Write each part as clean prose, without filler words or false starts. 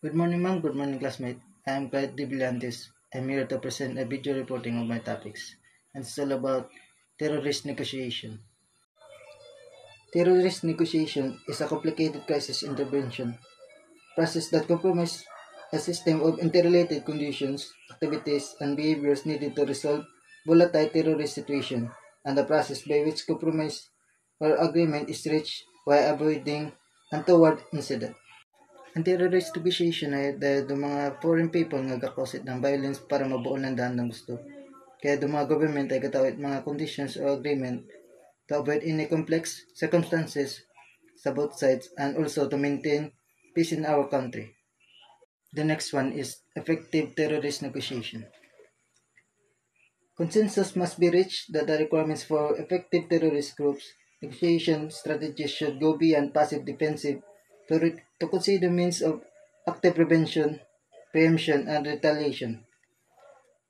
Good morning, ma'am. Good morning, classmate. I am Clyde De Brillantes. I'm here to present a video reporting of my topics. And it's all about terrorist negotiation. Terrorist negotiation is a complicated crisis intervention process that comprises a system of interrelated conditions, activities, and behaviors needed to resolve volatile terrorist situation, and the process by which compromise or agreement is reached while avoiding untoward incident. Ang terrorist negotiation ay dahil do mga foreign people nga gakausap ng violence para mabuo ng daan ng gusto. Kaya do mga government ay katawid mga conditions or agreement to avoid any complex circumstances sa both sides and also to maintain peace in our country. The next one is effective terrorist negotiation. Consensus must be reached that the requirements for effective terrorist groups negotiation strategies should go beyond passive defensive to consider means of active prevention, preemption, and retaliation.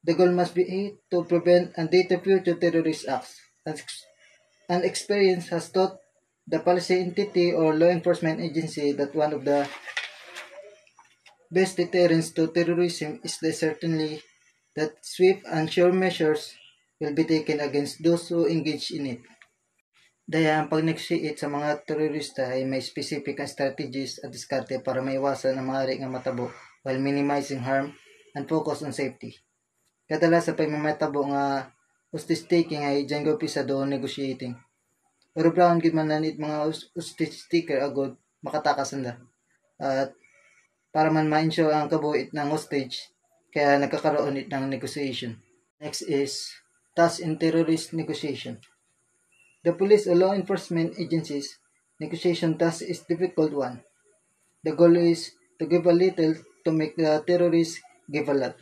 The goal must be to prevent and deter future terrorist acts. And experience has taught the policy entity or law enforcement agency that one of the best deterrents to terrorism is certainly that swift and sure measures will be taken against those who engage in it. Daya ang pag-negotiate sa mga terorista ay may specific ang strategies at diskarte para maiwasan ang maaari nga matabo while minimizing harm and focus on safety. Kadalas sa pagmamatabo nga hostage taking ay dyan gupisa doon negotiating. Pero brown gid man nanit mga hostage taker agod makatakas nila. At para man ma-ensure ang kabuhit ng hostage kaya nagkakaroon it ng negotiation. Next is task in terrorist negotiation. The police or law enforcement agencies negotiation task is difficult one. The goal is to give a little to make the terrorists give a lot.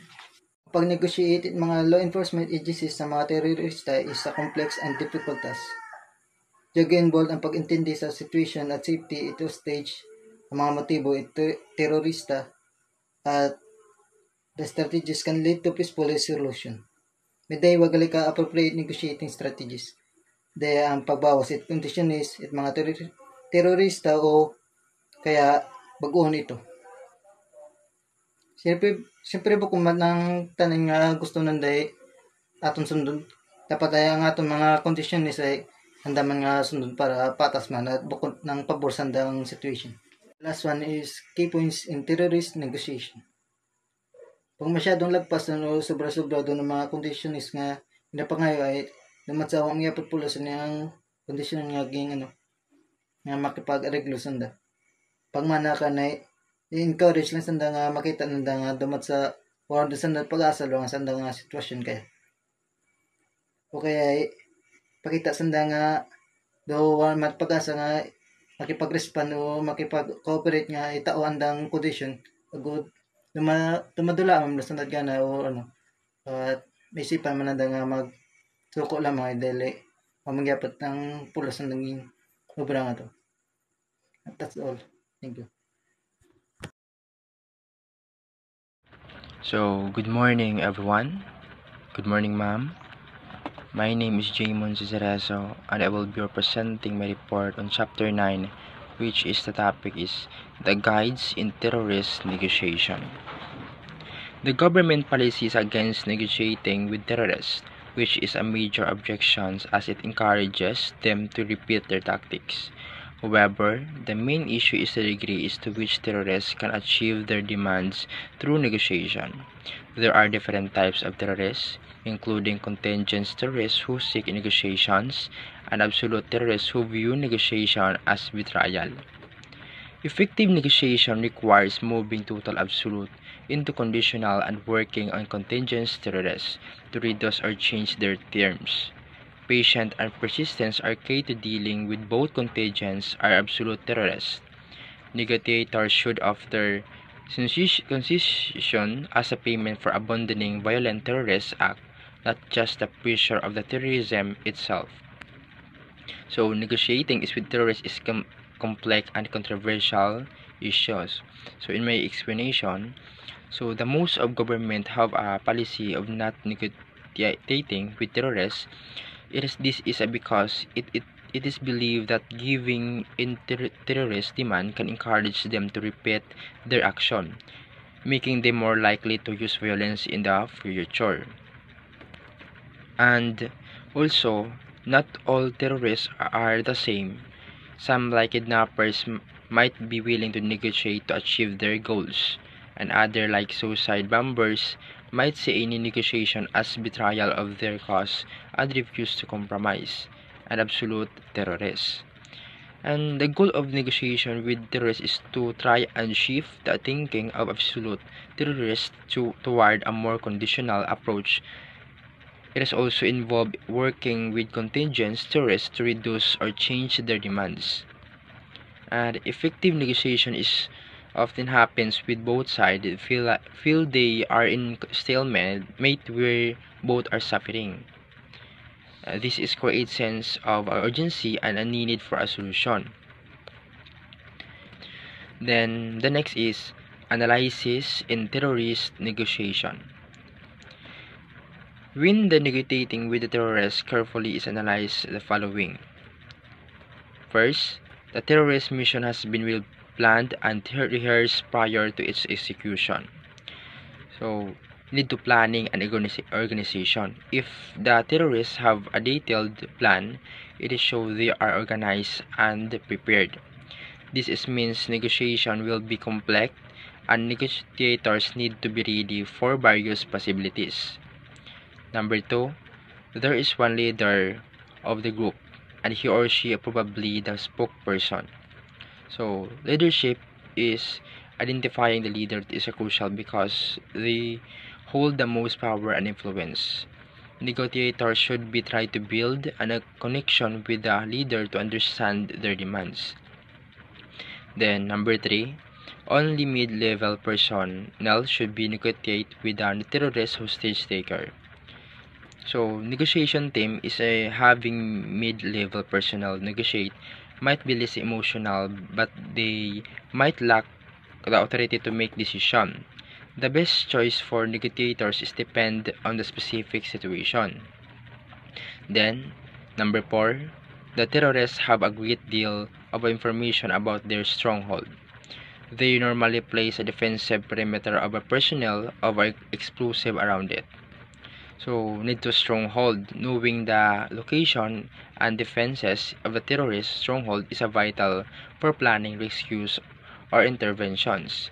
Pag negotiate mga law enforcement agencies sa mga terorista is a complex and difficult task. Diyan involved ang pag-intindi sa situation at safety ito stage, ang mga motibo ito terorista at the strategies can lead to peaceful resolution. Meday wagali ka appropriate negotiating strategies. Daya ang pagbawas it conditionist it mga terorista o kaya baguhon ito. Siyempre po kung ng tanin nga gusto nanday aton sundon dapat ay ang aton mga conditionist ay handaman nga sundon para patas man at bukod ng pabor sa ang situation. Last one is key points in terrorist negotiation. Kung masyadong lagpas o sobra-sobra doon ng mga conditionist nga pinapangayo ay namatsawang nga pagpulo sa niyang kondisyon nga ging nga makipag-areglo sanda. Pagmana ka na i-encourage lang sanda nga makita nanda nga dumat sa or doon sanda pag-asal ang sanda nga sitwasyon kaya. O kaya pakita sanda nga do mat pag-asa nga makipag-respond o makipag-cooperate nga itao andang kondisyon agud tumadula man sanda gana o at may isipan man nanda nga suko lang mga dili mamagyapat ng pulos ng naging obra nga to. That's all. Thank you. So, good morning everyone. Good morning ma'am. My name is Jamon Cesareso and I will be presenting my report on chapter 9, which is the topic is the guides in terrorist negotiation. The government policies against negotiating with terrorists, which is a major objection as it encourages them to repeat their tactics. However, the main issue is the degree to which terrorists can achieve their demands through negotiation. There are different types of terrorists, including contingent terrorists who seek negotiations and absolute terrorists who view negotiation as betrayal. Effective negotiation requires moving total absolute into conditional and working on contingent terrorists to reduce or change their terms. Patience and persistence are key to dealing with both contingents or absolute terrorists. Negotiators should offer concession as a payment for abandoning violent terrorist act, not just the pressure of the terrorism itself. So negotiating with terrorists is complex and controversial issues. So in my explanation, so the most of government have a policy of not negotiating with terrorists. This is because it it is believed that giving in terrorist demand can encourage them to repeat their action, making them more likely to use violence in the future. And also, not all terrorists are the same. Some, like kidnappers, might be willing to negotiate to achieve their goals, and others, like suicide bombers, might see any negotiation as betrayal of their cause and refuse to compromise. An absolute terrorist. And the goal of negotiation with terrorists is to try and shift the thinking of absolute terrorists toward a more conditional approach. It has also involved working with contingent terrorists to reduce or change their demands. And effective negotiation is often happens with both sides feel they are in stalemate where both are suffering. This is creates sense of urgency and a need for a solution. Then the next is analysis in terrorist negotiation. When the negotiating with the terrorists carefully is analyzed the following. First, the terrorist mission has been well planned and rehearsed prior to its execution. So, need to planning and organization. If the terrorists have a detailed plan, it is shown they are organized and prepared. This means negotiation will be complex and negotiators need to be ready for various possibilities. Number 2, there is one leader of the group and he or she is probably the spokesperson. So, leadership is identifying the leader is crucial because they hold the most power and influence. Negotiators should be trying to build a connection with the leader to understand their demands. Then, number 3, only mid-level personnel should be negotiate with the terrorist hostage taker. So, negotiation team is having mid-level personnel negotiate might be less emotional, but they might lack the authority to make decision. The best choice for negotiators is depend on the specific situation. Then, number 4, the terrorists have a great deal of information about their stronghold. They normally place a defensive perimeter of a personnel of explosive around it. So, need to stronghold. Knowing the location and defenses of the terrorist stronghold is vital for planning rescues or interventions.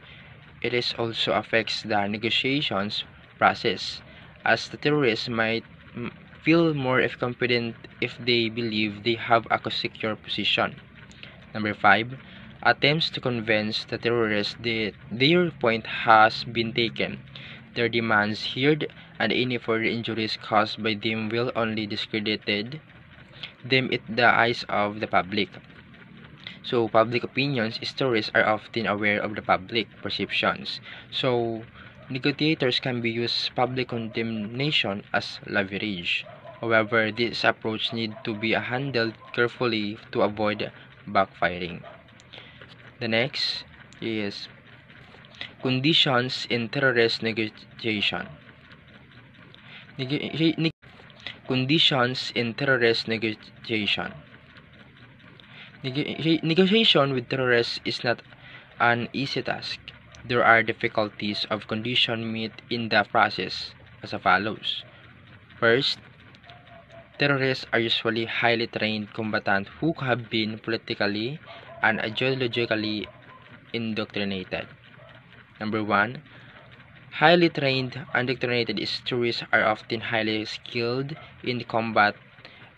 It is also affects the negotiations process, as the terrorists might feel more confident if they believe they have a secure position. Number 5, attempts to convince the terrorists that their point has been taken, their demands heard, and any further injuries caused by them will only discredited them in the eyes of the public. So, public opinions, stories are often aware of the public perceptions. So, negotiators can be used public condemnation as leverage. However, this approach needs to be handled carefully to avoid backfiring. The next is conditions in terrorist negotiation. Conditions in terrorist negotiation. Negotiation with terrorists is not an easy task. There are difficulties of condition met in the process as follows. First, terrorists are usually highly trained combatants who have been politically and ideologically indoctrinated. Number 1, highly trained indoctrinated terrorists are often highly skilled in combat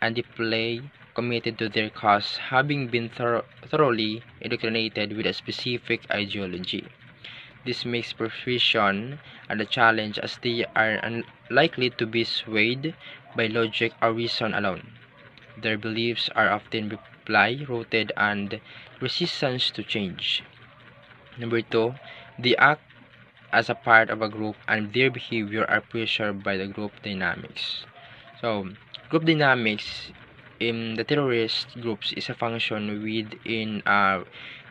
and display committed to their cause, having been thoroughly indoctrinated with a specific ideology. This makes persuasion a challenge as they are unlikely to be swayed by logic or reason alone. Their beliefs are often reply-rooted and resistant to change. Number 2, they act as a part of a group and their behavior are pressured by the group dynamics. So, group dynamics in the terrorist groups is a function within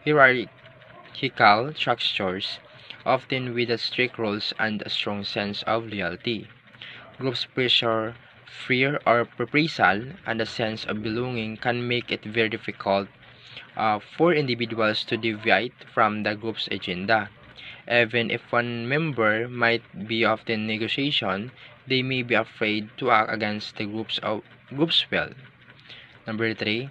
hierarchical structures, often with a strict rules and a strong sense of loyalty. Groups pressure Fear or reprisal and a sense of belonging can make it very difficult for individuals to deviate from the group's agenda. Even if one member might be of the negotiation, they may be afraid to act against the group's will. Number 3,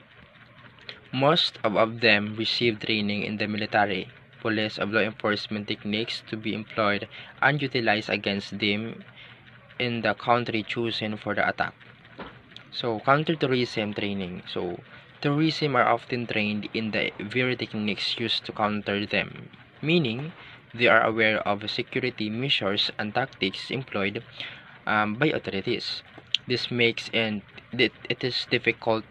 most of them receive training in the military, police, of law enforcement techniques to be employed and utilized against them in the country chosen for the attack. So, counterterrorism training. So, terrorism are often trained in the very techniques used to counter them, meaning they are aware of security measures and tactics employed by authorities. This makes it is difficult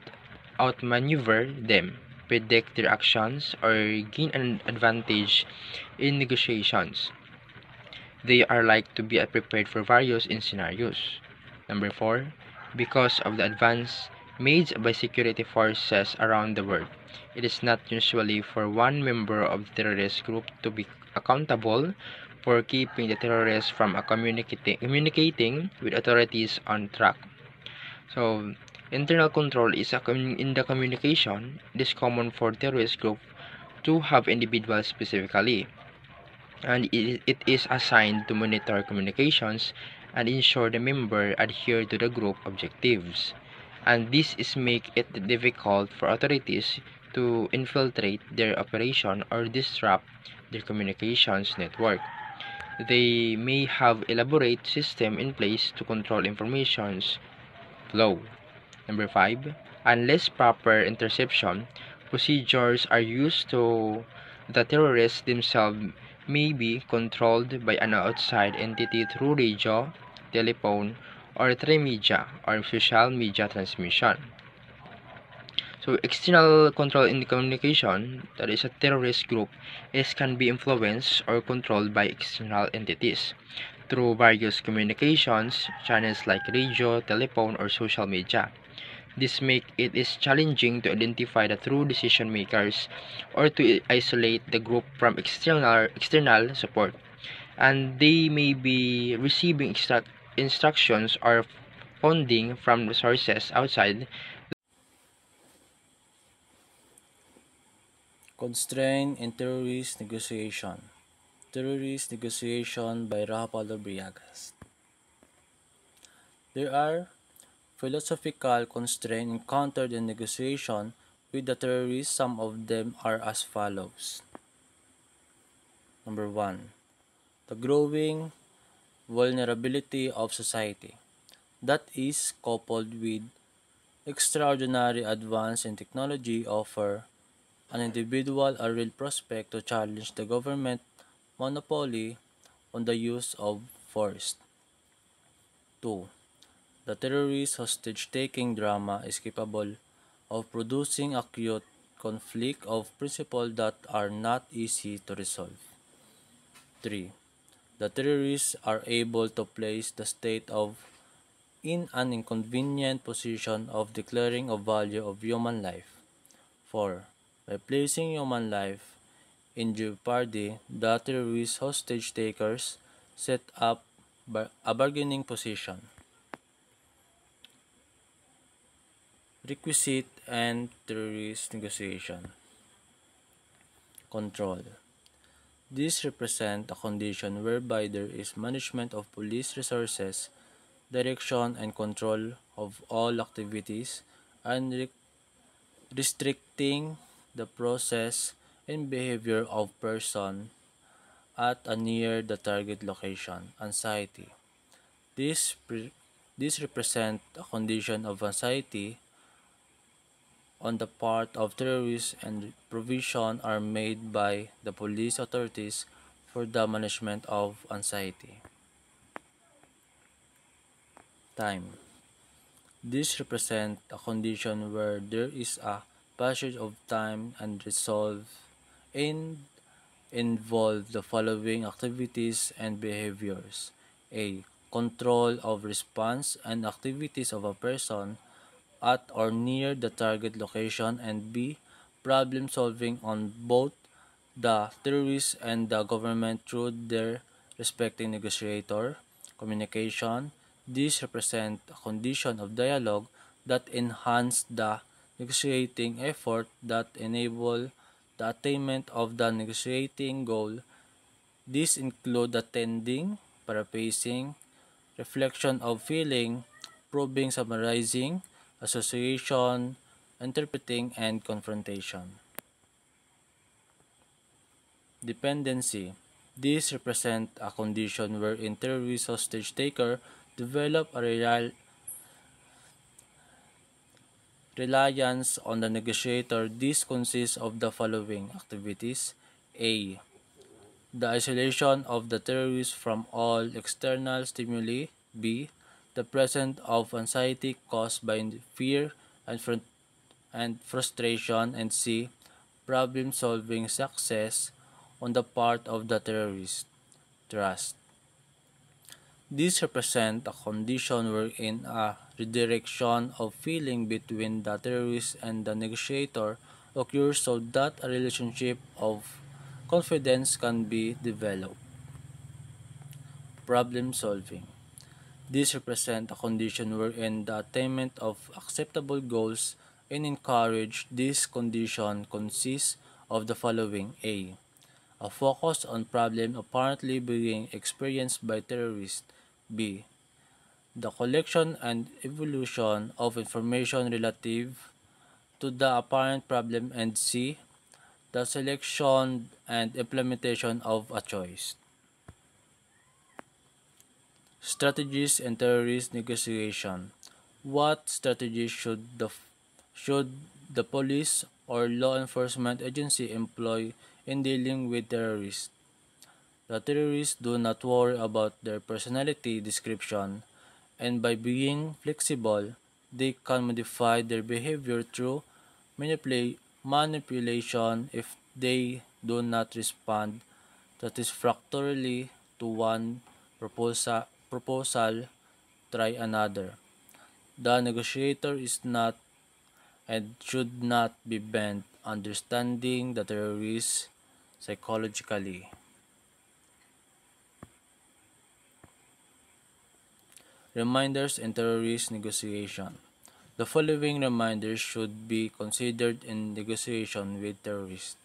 outmaneuver them, predict their actions, or gain an advantage in negotiations. They are like to be prepared for various scenarios. Number 4, because of the advance made by security forces around the world, it is not usually for one member of the terrorist group to be accountable for keeping the terrorists from communicating with authorities on track. So, internal control is in the communication. It is common for terrorist group to have individuals specifically, and it is assigned to monitor communications and ensure the member adhere to the group objectives. And this is make it difficult for authorities to infiltrate their operation or disrupt their communications network. They may have elaborate system in place to control information's flow. Number 5, unless proper interception procedures are used, to the terrorists themselves may be controlled by an outside entity through radio, telephone, or media or social media transmission. So external control in the communication, that is a terrorist group, can be influenced or controlled by external entities through various communications channels like radio, telephone, or social media. This make it is challenging to identify the true decision makers or to isolate the group from external support, and they may be receiving instructions or funding from sources outside. Constraint in Terrorist Negotiation. Terrorist Negotiation by Rafael Briagas. There are philosophical constraints encountered in negotiation with the terrorists. Some of them are as follows. Number 1. The growing vulnerability of society. That is, coupled with extraordinary advance in technology, offer an individual a real prospect to challenge the government monopoly on the use of force. 2. The terrorist hostage-taking drama is capable of producing acute conflict of principle that are not easy to resolve. 3. The terrorists are able to place the state of in an inconvenient position of declaring a value of human life. 4. By placing human life in jeopardy, the terrorist hostage takers set up a bargaining position. Requisite and terrorist negotiation. Control. This represents a condition whereby there is management of police resources, direction and control of all activities, and restricting the process and behavior of person at a near the target location. Anxiety. This represents a condition of anxiety on the part of terrorists, and provision are made by the police authorities for the management of anxiety. Time. This represents a condition where there is a passage of time and resolve and involve the following activities and behaviors. A. Control of response and activities of a person at or near the target location, and B. Problem solving on both the terrorists and the government through their respective negotiator, communication, These represent a condition of dialogue that enhance the negotiating effort that enable the attainment of the negotiating goal. These include attending, paraphrasing, reflection of feeling, probing, summarizing, association, interpreting, and confrontation. Dependency. These represent a condition wherein terrorist hostage taker develop a reliance on the negotiator. This consists of the following activities. A. The isolation of the terrorist from all external stimuli. B. The presence of anxiety caused by fear and frustration. And C. Problem-solving success on the part of the terrorist. Trust. These represent a condition wherein a redirection of feeling between the terrorist and the negotiator occurs so that a relationship of confidence can be developed. Problem solving. These represent a condition wherein the attainment of acceptable goals and encourage. This condition consists of the following. A focus on problem apparently being experienced by terrorists. B. The collection and evolution of information relative to the apparent problem. And C. The selection and implementation of a choice. Strategies and terrorist negotiation. What strategies should the police or law enforcement agency employ in dealing with terrorists? The terrorists do not worry about their personality description, and by being flexible, they can modify their behavior through manipulation. If they do not respond satisfactorily to one proposal, try another. The negotiator is not and should not be bent understanding the terrorists psychologically. Reminders in terrorist negotiation. The following reminders should be considered in negotiation with terrorists.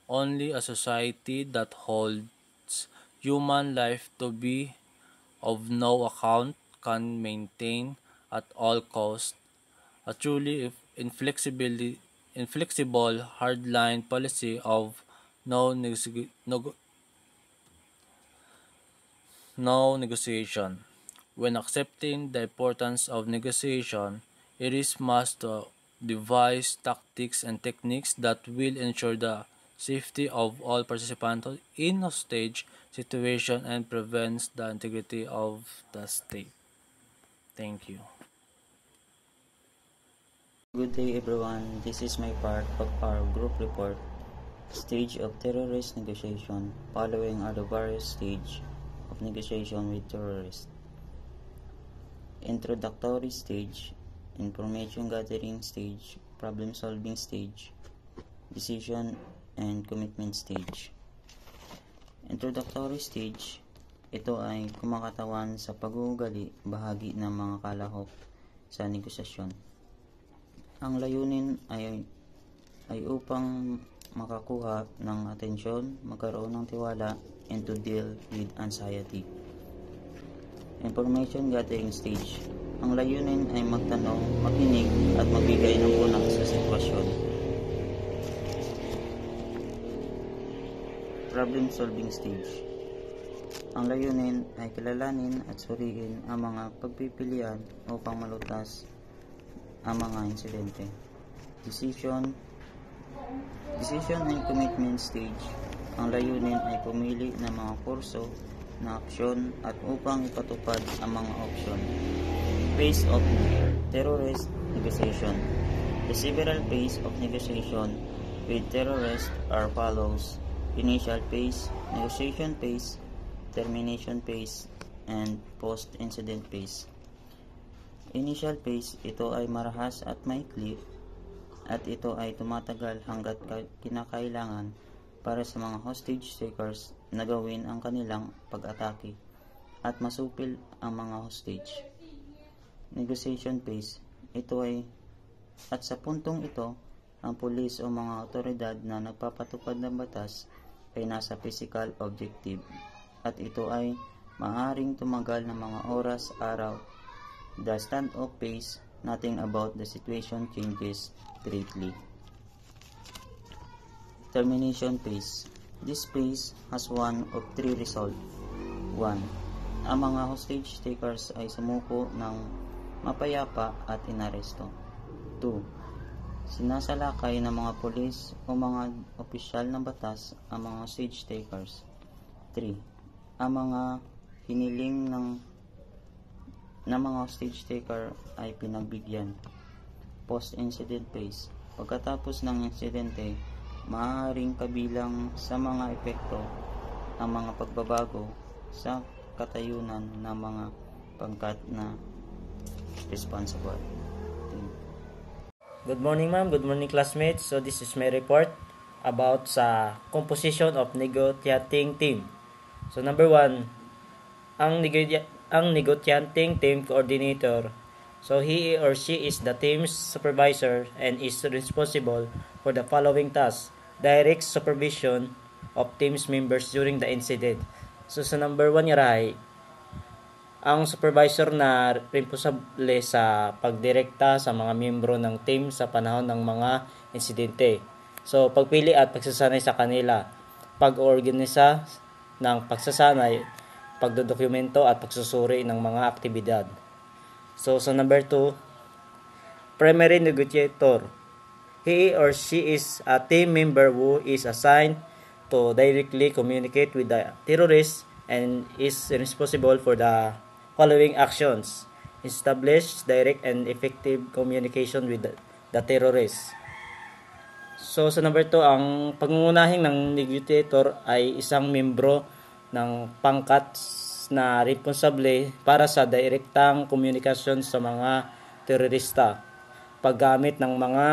Only a society that holds human life to be of no account can maintain at all costs a truly inflexible hardline policy of no, no negotiation. When accepting the importance of negotiation, it is must to devise tactics and techniques that will ensure the safety of all participants in hostage situation and prevents the integrity of the state. Thank you. Good day everyone, this is my part of our group report. Stage of terrorist negotiation. Following are the various stages of negotiation with terrorists. Introductory stage, information gathering stage, problem solving stage, decision and commitment stage. Introductory stage, ito ay kumakatawan sa pag-uugali bahagi ng mga kalahok sa negosasyon. Ang layunin ay upang makakuha ng atensyon, magkaroon ng tiwala, and to deal with anxiety. Information gathering stage. Ang layunin ay magtanong, makinig, at magbigay ng unak sa sitwasyon. Problem solving stage. Ang layunin ay kilalanin at suriin ang mga pagpipilian upang malutas ang mga insidente. Decision and commitment stage. Ang layunin ay pumili ng mga kurso na aksyon at upang ipatupad ang mga opsyon. Phase of terrorist negotiation. The several phase of negotiation with terrorists are follows: initial phase, negotiation phase, termination phase, and post-incident phase. Initial phase, ito ay marahas at maikli at ito ay tumatagal hanggat kinakailangan para sa mga hostage takers na gawin ang kanilang pag-atake at masupil ang mga hostage. Negotiation phase. Ito ay at sa puntong ito, ang pulis o mga otoridad na nagpapatupad ng batas ay nasa physical objective at ito ay maaaring tumagal ng mga oras, araw. The standoff phase, nothing about the situation changes greatly. Termination phase. This phase has one of three results. 1. Ang mga hostage takers ay sumuko ng mapayapa at inaresto. 2. Sinasalakay ng mga pulis o mga opisyal ng batas ang mga hostage takers. 3. Ang mga hiniling ng mga hostage taker ay pinagbigyan. Post-incident phase. Pagkatapos ng insidente, maaaring kabilang sa mga epekto ang mga pagbabago sa katayunan ng mga pangkat na responsible. Good morning ma'am, good morning classmates. So this is my report about sa composition of negotiating team. So number 1, ang negotiating team coordinator. So he or she is the team's supervisor and is responsible for the following tasks: direct supervision of team's members during the incident. So sa number 1 yaray, ang supervisor na responsable sa pagdirekta sa mga miyembro ng team sa panahon ng mga insidente. So pagpili at pagsasanay sa kanila, pag-organisa ng pagsasanay, pagdodokumento at pagsusuri ng mga aktibidad. So sa number 2, primary negotiator. He or she is a team member who is assigned to directly communicate with the terrorists and is responsible for the following actions: establish direct and effective communication with the terrorists. So sa number 2, ang pangungunahing ng negotiator ay isang membro ng pangkat na responsable para sa direktang komunikasyon sa mga terorista, paggamit ng mga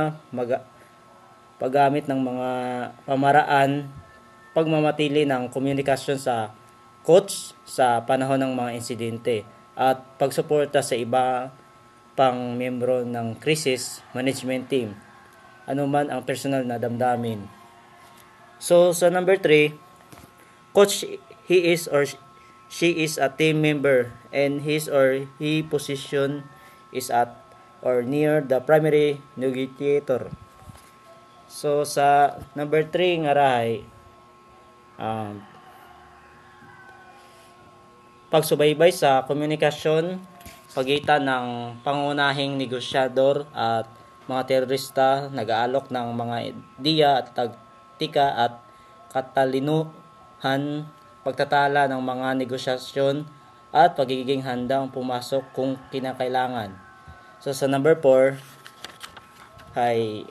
pamaraan, pagmamatili ng komunikasyon sa coach sa panahon ng mga insidente, at pagsuporta sa iba pang miyembro ng crisis management team, anuman ang personal na damdamin. So sa number 3, coach, he is or she is a team member and his or he position is at or near the primary negotiator. So sa number 3 nga rahay, pagsubaybay sa komunikasyon pagitan ng pangunahing negosyador at mga terorista, nag-aalok ng mga ideya at taktika at katalinuhan, pagtatala ng mga negosyasyon at pagiging handang pumasok kung kinakailangan. So sa number 4 ay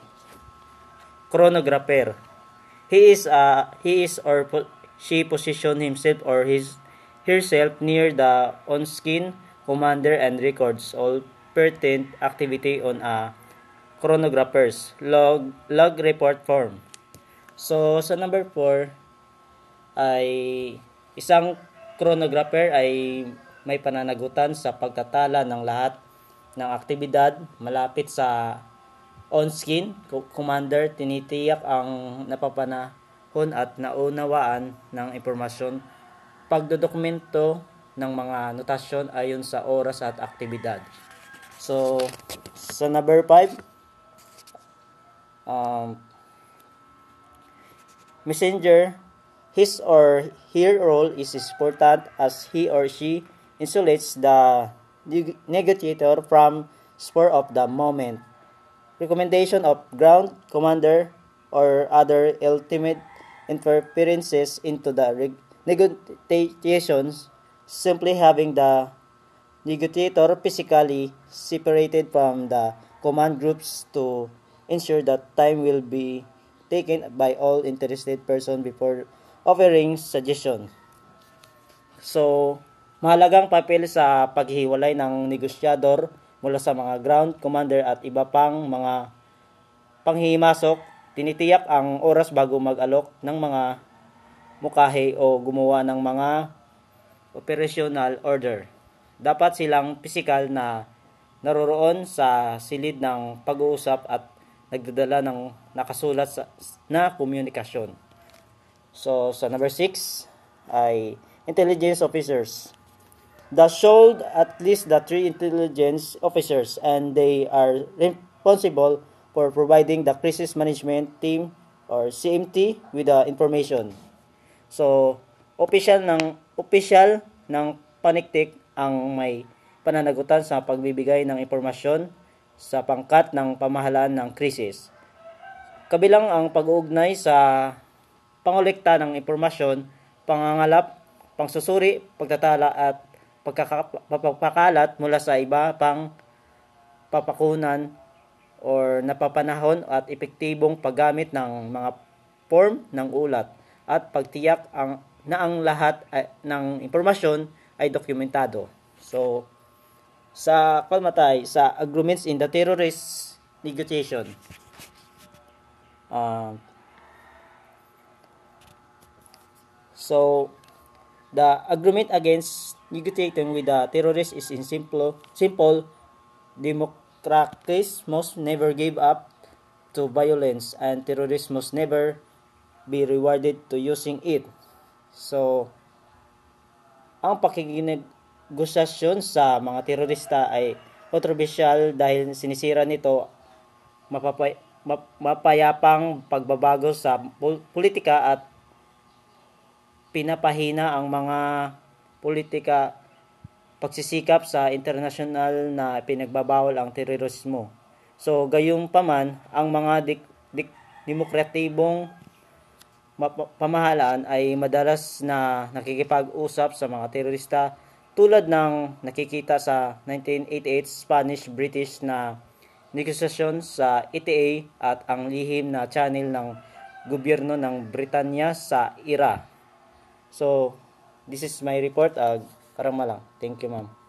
chronographer. He is or she position himself or herself near the on-scene commander and records all pertinent activity on a chronographer's log report form. So sa number 4 ay isang chronographer ay may pananagutan sa pagtatala ng lahat ng aktibidad malapit sa on-scene commander. Tinitiyak ang napapanahon at naunawaan ng impormasyon, pagdodokumento ng mga notasyon ayon sa oras at aktibidad. So sa number 5, messenger. His or her role is important as he or she insulates the negotiator from spur of the moment recommendation of ground commander or other ultimate interferences into the negotiations. Simply having the negotiator physically separated from the command groups to ensure that time will be taken by all interested persons before offering suggestion. So, mahalagang papel sa paghiwalay ng negosyador mula sa mga ground commander at iba pang mga panghihimasok. Tinitiyak ang oras bago mag-alok ng mga mukahe o gumawa ng mga operational order. Dapat silang pisikal na naroroon sa silid ng pag-uusap at nagdadala ng nakasulat na komunikasyon. So, sa number 6 ay intelligence officers. The showed at least the 3 intelligence officers and they are responsible for providing the crisis management team or CMT with the information. So, opisyal ng paniktik ang may pananagutan sa pagbibigay ng impormasyon sa pangkat ng pamahalaan ng krisis. Kabilang ang pag-uugnay sa pangolekta ng impormasyon, pangangalap, pangsusuri, pagtatala at pagpapakalat mula sa iba pang papakunan or napapanahon at epektibong paggamit ng mga form ng ulat at pagtiyak na ang lahat ng impormasyon ay dokumentado. So, sa agreements in the terrorist negotiation. So, the agreement against negotiating with the terrorists is in simple democracies must never give up to violence and terrorists must never be rewarded to using it. So, ang pakikinegosasyon sa mga terorista ay kontrobersyal dahil sinisira nito mapayapang pagbabago sa politika at pinapahina ang mga politika pagsisikap sa internasyonal na pinagbabawal ang terorismo. So, gayunpaman, ang mga demokratibong pamahalaan ay madalas na nakikipag-usap sa mga terorista tulad ng nakikita sa 1988 Spanish-British na negosasyon sa ETA at ang lihim na channel ng gobyerno ng Britanya sa Iraq. So, this is my report. Karama lang. Thank you, ma'am.